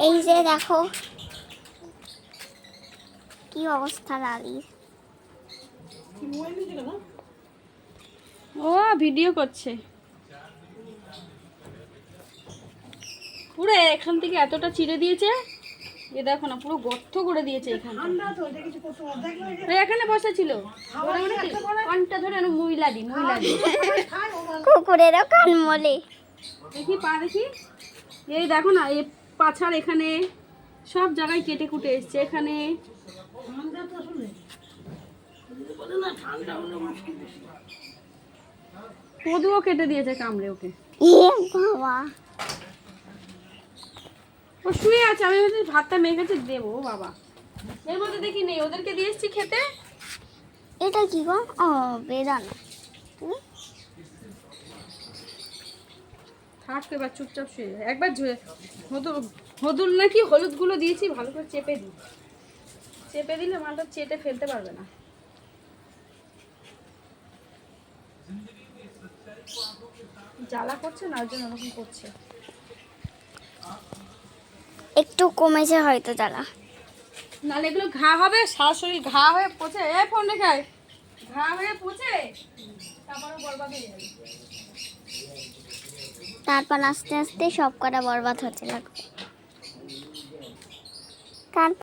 এই যে দেখো কি অবস্থা লালির। ও ভিডিও করছে পুরো এখান থেকে এতটা চিড়ে দিয়েছে, এ দেখো না পুরো গর্ত করে দিয়েছে এখানটা। এখানে বসা ছিল কানটা ধরে মুইলাদি কুকুরেরও কান মলে। দেখি পা দেখি, এই দেখো না এই পাছার এখানে সব জায়গায় কেটে কুটে এসছে এখানে। কদুও কেটে দিয়েছে কামড়ে ওকে। বাবা ও শুয়ে আছে, আমি ভাবছি ভাতটা মেখেছে দেবো। বাবা এর মধ্যে দেখি নেই, ওদেরকে দিয়ে এসছি খেতে। এটা কি গো? ও বেদানা। থাক এবার চুপচাপ শুয়ে যায়। একবার হদুল নাকি হলুদ গুলো দিয়েছি, ভালো করে চেপে দিই, চেপে দিলে মালটা চেটে ফেলতে পারবে না। জ্বালা করছে না, ওর জন্য ওরকম করছে। একটু কমেছে হয়তো জ্বালা, নাহলে এগুলো ঘা হবে, সারা শরীর ঘা হয়ে পচে, এই ফোন রেখায় ঘা হয়ে পচে তারপরে বরবাদ হয়ে যাবে। তারপর আস্তে আস্তে সব কটা বরবাদ হতে লাগবে।